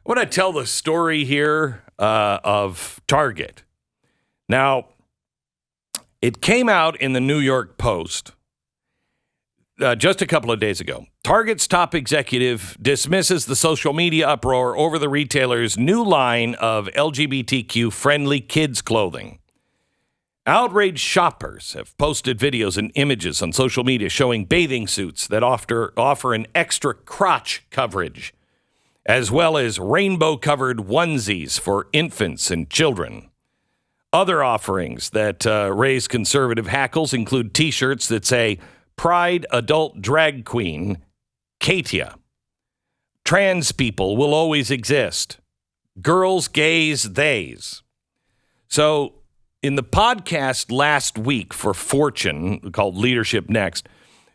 I want to tell the story here of Target. Now, it came out in the New York Post just a couple of days ago. Target's top executive dismisses the social media uproar over the retailer's new line of LGBTQ-friendly kids' clothing. Outraged shoppers have posted videos and images on social media showing bathing suits that offer an extra crotch coverage, as well as rainbow-covered onesies for infants and children. Other offerings that raise conservative hackles include T-shirts that say, Pride Adult Drag Queen, Katia. Trans people will always exist. Girls, gays, theys. So, in the podcast last week for Fortune, called Leadership Next,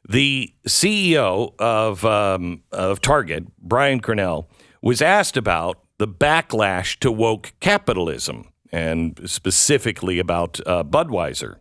the CEO of Target, Brian Cornell, was asked about the backlash to woke capitalism, and specifically about Budweiser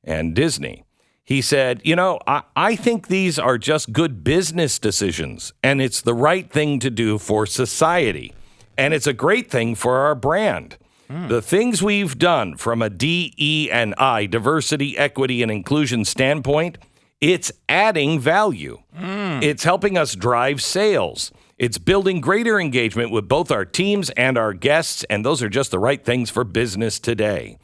and Disney. He said, I think these are just good business decisions, and it's the right thing to do for society, and it's a great thing for our brand. The things we've done from a DE&I, diversity, equity, and inclusion standpoint, it's adding value. It's helping us drive sales. It's building greater engagement with both our teams and our guests, and those are just the right things for business today.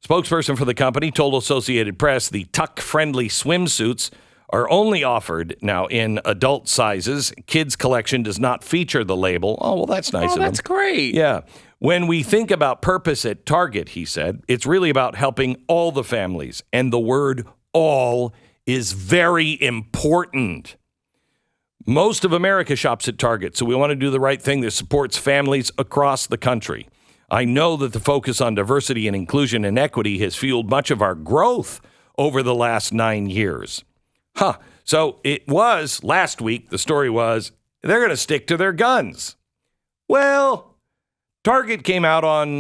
Spokesperson for the company told Associated Press the tuck-friendly swimsuits are only offered now in adult sizes. Kids' collection does not feature the label. Oh, well, that's nice of them. That's great. Yeah. When we think about purpose at Target, he said, it's really about helping all the families. And the word all is very important. Most of America shops at Target, so we want to do the right thing that supports families across the country. I know that the focus on diversity and inclusion and equity has fueled much of our growth over the last 9 years. So it was, last week, the story was, they're going to stick to their guns. Well, Target came out on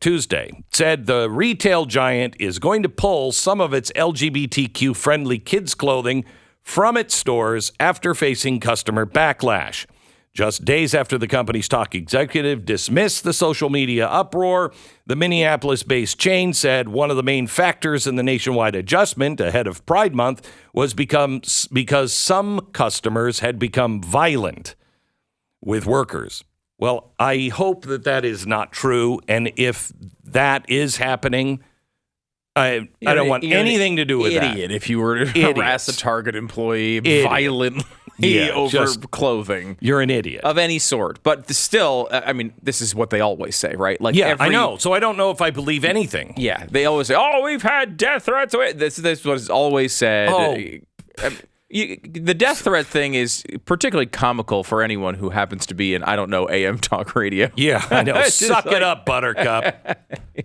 Tuesday, said the retail giant is going to pull some of its LGBTQ-friendly kids' clothing from its stores after facing customer backlash. Just days after the company's top executive dismissed the social media uproar, the Minneapolis-based chain said one of the main factors in the nationwide adjustment ahead of Pride Month was because some customers had become violent with workers. Well, I hope that is not true, and if that is happening, I don't want anything to do with that. Idiot if you were to harass a Target employee violently over clothing. You're an idiot. Of any sort. But still, I mean, this is what they always say, right? Like, I know. So I don't know if I believe anything. Yeah, they always say, we've had death threats. This is what is always said. The death threat thing is particularly comical for anyone who happens to be in, AM talk radio. Yeah, I know. Suck it up, Buttercup.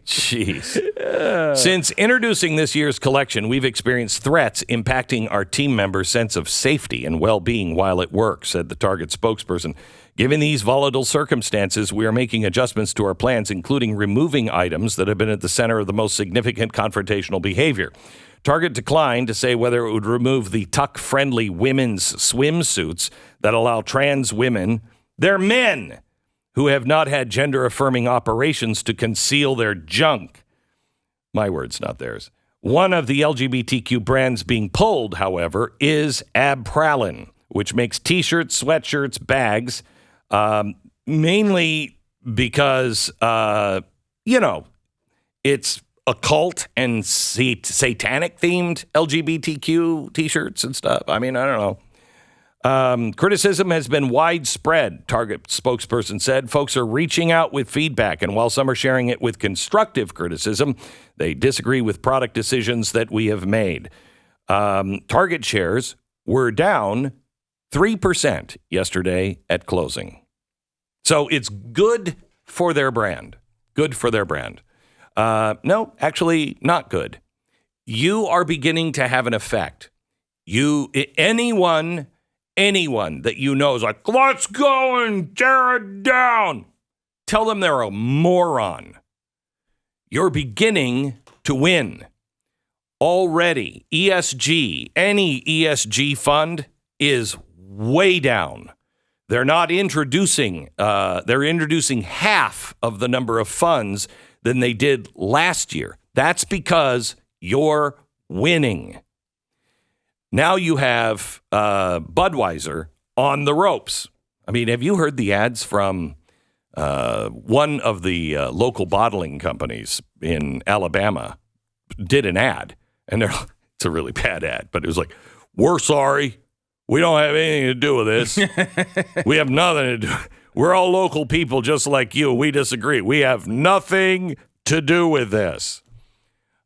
Jeez. Since introducing this year's collection, we've experienced threats impacting our team members' sense of safety and well-being while at work, said the Target spokesperson. Given these volatile circumstances, we are making adjustments to our plans, including removing items that have been at the center of the most significant confrontational behavior. Target declined to say whether it would remove the tuck-friendly women's swimsuits that allow trans women, they're men, who have not had gender-affirming operations to conceal their junk. My words, not theirs. One of the LGBTQ brands being pulled, however, is Abprallen, which makes T-shirts, sweatshirts, bags, mainly because, it's occult and satanic-themed LGBTQ T-shirts and stuff. I mean, I don't know. Criticism has been widespread, Target spokesperson said. Folks are reaching out with feedback, and while some are sharing it with constructive criticism, they disagree with product decisions that we have made. Target shares were down 3% yesterday at closing. So it's good for their brand. Good for their brand. No, actually not good. You are beginning to have an effect. Anyone that you know is like, let's go and tear it down. Tell them they're a moron. You're beginning to win. Already, ESG, any ESG fund is way down. They're not introducing, they're introducing half of the number of funds than they did last year. That's because you're winning. Now you have Budweiser on the ropes. I mean, have you heard the ads from one of the local bottling companies in Alabama did an ad, and it's a really bad ad, but it was like, we're sorry. We don't have anything to do with this. We have nothing to do. We're all local people just like you. We disagree. We have nothing to do with this.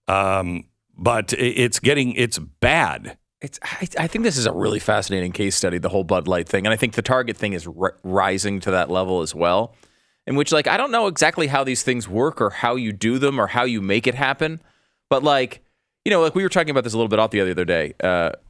But it's bad. I think this is a really fascinating case study, the whole Bud Light thing. And I think the Target thing is rising to that level as well, in which, like, I don't know exactly how these things work or how you do them or how you make it happen. But, like, you know, like we were talking about this a little bit off the other day.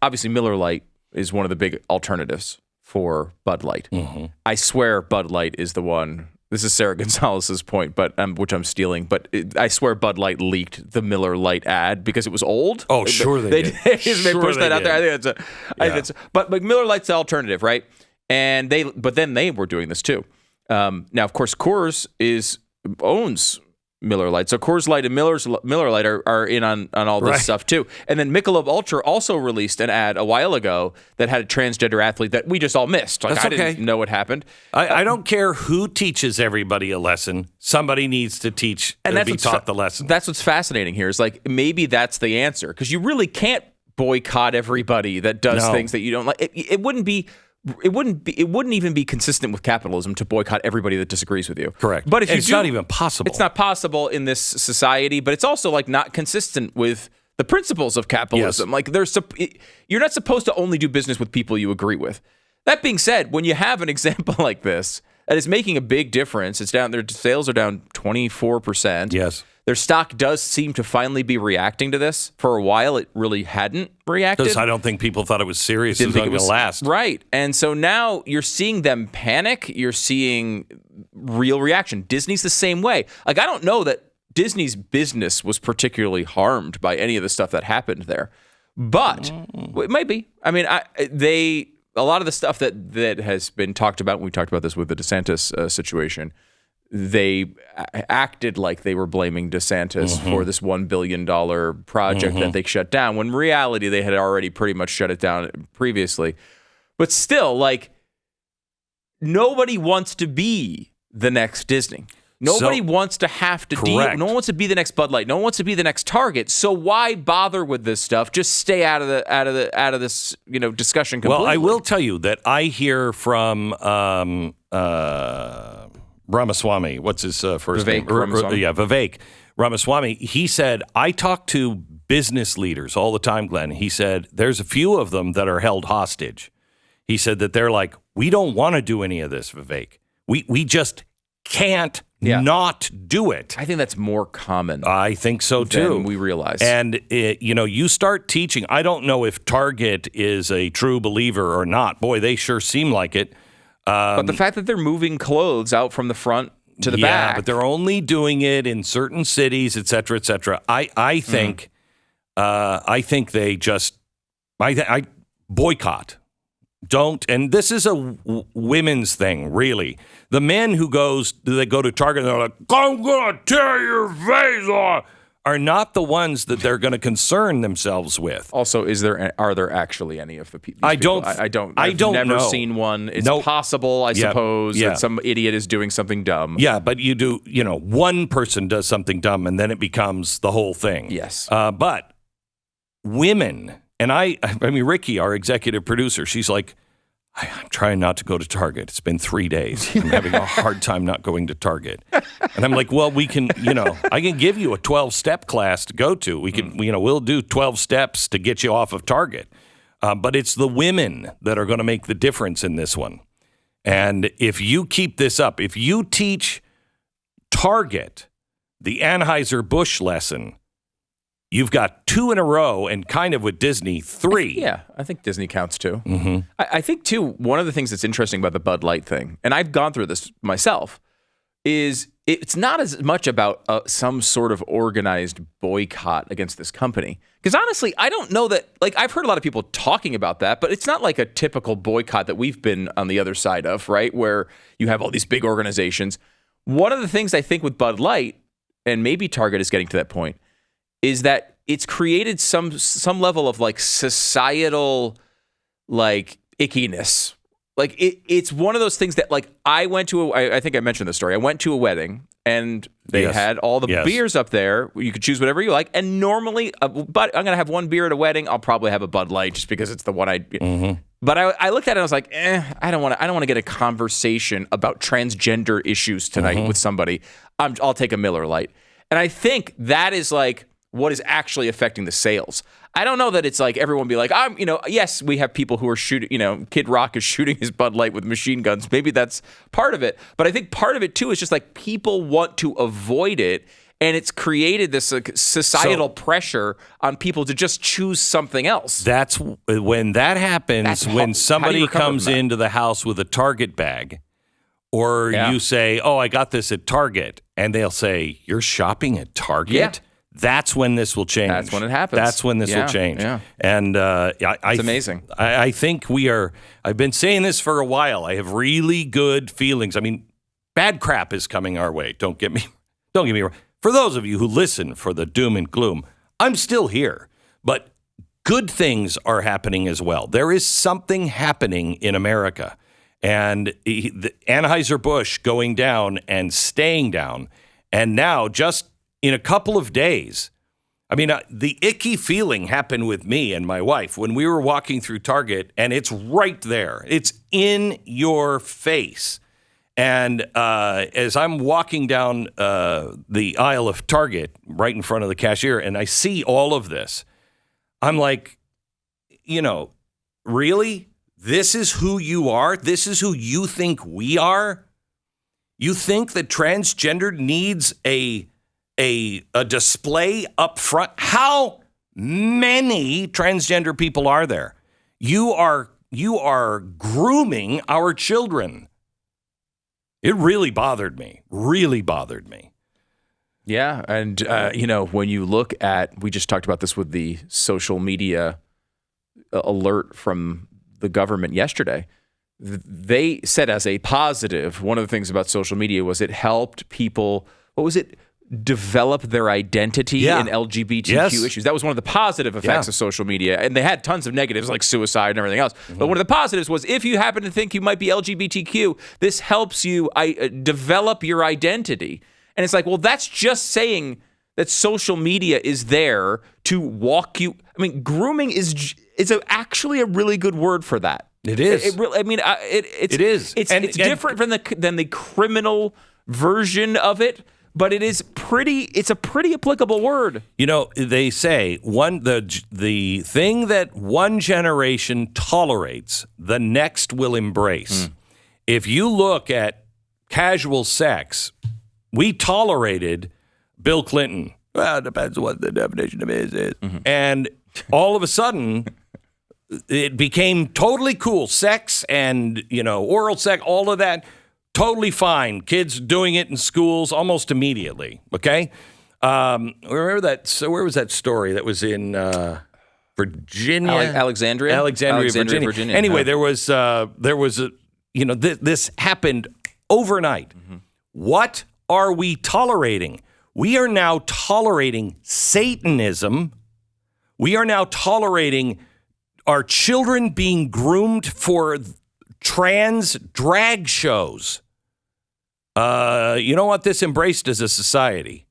Obviously, Miller Lite is one of the big alternatives for Bud Light. Mm-hmm. I swear Bud Light is the one. This is Sarah Gonzalez's point, but which I'm stealing. But I swear Bud Light leaked the Miller Lite ad because it was old. Oh, sure they did. They pushed that out there. I think but Miller Lite's the alternative, right? And then they were doing this too. Now, of course, Coors owns Miller Lite. So Coors Light and Miller Lite are in on all this stuff too. And then Michelob Ultra also released an ad a while ago that had a transgender athlete that we just all missed. Like, I didn't know what happened. I don't care who teaches everybody a lesson. Somebody needs to teach and be taught the lesson. That's what's fascinating here is, like, maybe that's the answer, because you really can't boycott everybody that does things that you don't like. It wouldn't even be consistent with capitalism to boycott everybody that disagrees with you. Correct. But it's not even possible. It's not possible in this society, but it's also, like, not consistent with the principles of capitalism. Yes. Like, you're not supposed to only do business with people you agree with. That being said, when you have an example like this that is making a big difference, their sales are down 24%. Yes. Their stock does seem to finally be reacting to this. For a while, it really hadn't reacted. Because I don't think people thought it was serious. It was going to last. Right. And so now you're seeing them panic. You're seeing real reaction. Disney's the same way. Like, I don't know that Disney's business was particularly harmed by any of the stuff that happened there. But it might be. I mean, a lot of the stuff that has been talked about, and we talked about this with the DeSantis situation, they acted like they were blaming DeSantis for this $1 billion project that they shut down, when in reality they had already pretty much shut it down previously. But still, like, nobody wants to be the next Disney. Nobody wants to have to deal. No one wants to be the next Bud Light. No one wants to be the next Target. So why bother with this stuff? Just stay out of this discussion completely. Well, I will tell you that I hear from Ramaswamy, what's his first name? Ramaswamy. Vivek Ramaswamy. He said, I talk to business leaders all the time, Glenn. He said, there's a few of them that are held hostage. He said that they're like, we don't want to do any of this, Vivek. We just can't not do it. I think that's more common. I think so, too. Than we realize. And, you start teaching. I don't know if Target is a true believer or not. Boy, they sure seem like it. But the fact that they're moving clothes out from the front to the back. Yeah, but they're only doing it in certain cities, et cetera, et cetera. I think they just I boycott. Don't. And this is a women's thing, really. The men who go to Target and they're like, I'm going to tear your face off, are not the ones that they're going to concern themselves with. Also, are there actually any of the people? I don't I've never seen one. It's possible, I suppose, that some idiot is doing something dumb. Yeah, but you do, one person does something dumb and then it becomes the whole thing. Yes. But women, and I mean, Ricky, our executive producer, she's like, I'm trying not to go to Target. It's been 3 days. I'm having a hard time not going to Target. And I'm like, well, we can, I can give you a 12-step class to go to. We can, we'll do 12 steps to get you off of Target. But it's the women that are going to make the difference in this one. And if you keep this up, if you teach Target the Anheuser-Busch lesson, you've got 2 in a row, and kind of with Disney, 3. I think Disney counts too. Mm-hmm. I think, too, one of the things that's interesting about the Bud Light thing, and I've gone through this myself, is it's not as much about some sort of organized boycott against this company. Because honestly, I don't know that, like, I've heard a lot of people talking about that, but it's not like a typical boycott that we've been on the other side of, right? Where you have all these big organizations. One of the things I think with Bud Light, and maybe Target is getting to that point, is that it's created some level of like societal like ickiness. Like it's one of those things that like I think I mentioned this story. I went to a wedding and they had all the beers up there. You could choose whatever you like. And normally, but I'm going to have one beer at a wedding. I'll probably have a Bud Light just because it's the one I. Mm-hmm. But I looked at it and I was like, I don't want to get a conversation about transgender issues tonight with somebody. I'll take a Miller Lite. And I think that is like what is actually affecting the sales. I don't know that it's like everyone be like, yes, we have people who are shooting, Kid Rock is shooting his Bud Light with machine guns. Maybe that's part of it. But I think part of it too is just like people want to avoid it. And it's created this societal pressure on people to just choose something else. That's when that happens, when somebody comes into the house with a Target bag, or you say, I got this at Target, and they'll say, you're shopping at Target? Yeah. That's when this will change. That's when it happens. That's when this will change. Yeah. And it's amazing. I think I've been saying this for a while. I have really good feelings. I mean, bad crap is coming our way. Don't get me wrong. For those of you who listen for the doom and gloom, I'm still here. But good things are happening as well. There is something happening in America. And the Anheuser-Busch going down and staying down. And now, just in a couple of days, I mean, the icky feeling happened with me and my wife when we were walking through Target, and it's right there. It's in your face. And as I'm walking down the aisle of Target, right in front of the cashier, and I see all of this, I'm like, really? This is who you are? This is who you think we are? You think that transgender needs a display up front? How many transgender people are there? You are grooming our children. It really bothered me. Yeah. And, when you look at, we just talked about this with the social media alert from the government yesterday. They said as a positive, one of the things about social media was it helped people, develop their identity in LGBTQ issues. That was one of the positive effects of social media. And they had tons of negatives like suicide and everything else. Mm-hmm. But one of the positives was if you happen to think you might be LGBTQ, this helps you develop your identity. And it's like, well, that's just saying that social media is there to walk you. I mean, grooming is actually a really good word for that. It is. It is. It's different than the criminal version of it. But it's a pretty applicable word. They say the thing that one generation tolerates, the next will embrace. If you look at casual sex, we tolerated Bill Clinton. Well, it depends on what the definition of it is. Mm-hmm. And all of a sudden, it became totally cool. Sex and, oral sex, all of that. Totally fine. Kids doing it in schools almost immediately. Okay, remember that? So where was that story that was in Virginia, Alexandria, Virginia. Anyway, there was this happened overnight. Mm-hmm. What are we tolerating? We are now tolerating Satanism. We are now tolerating our children being groomed for trans drag shows. You know what this embraced as a society?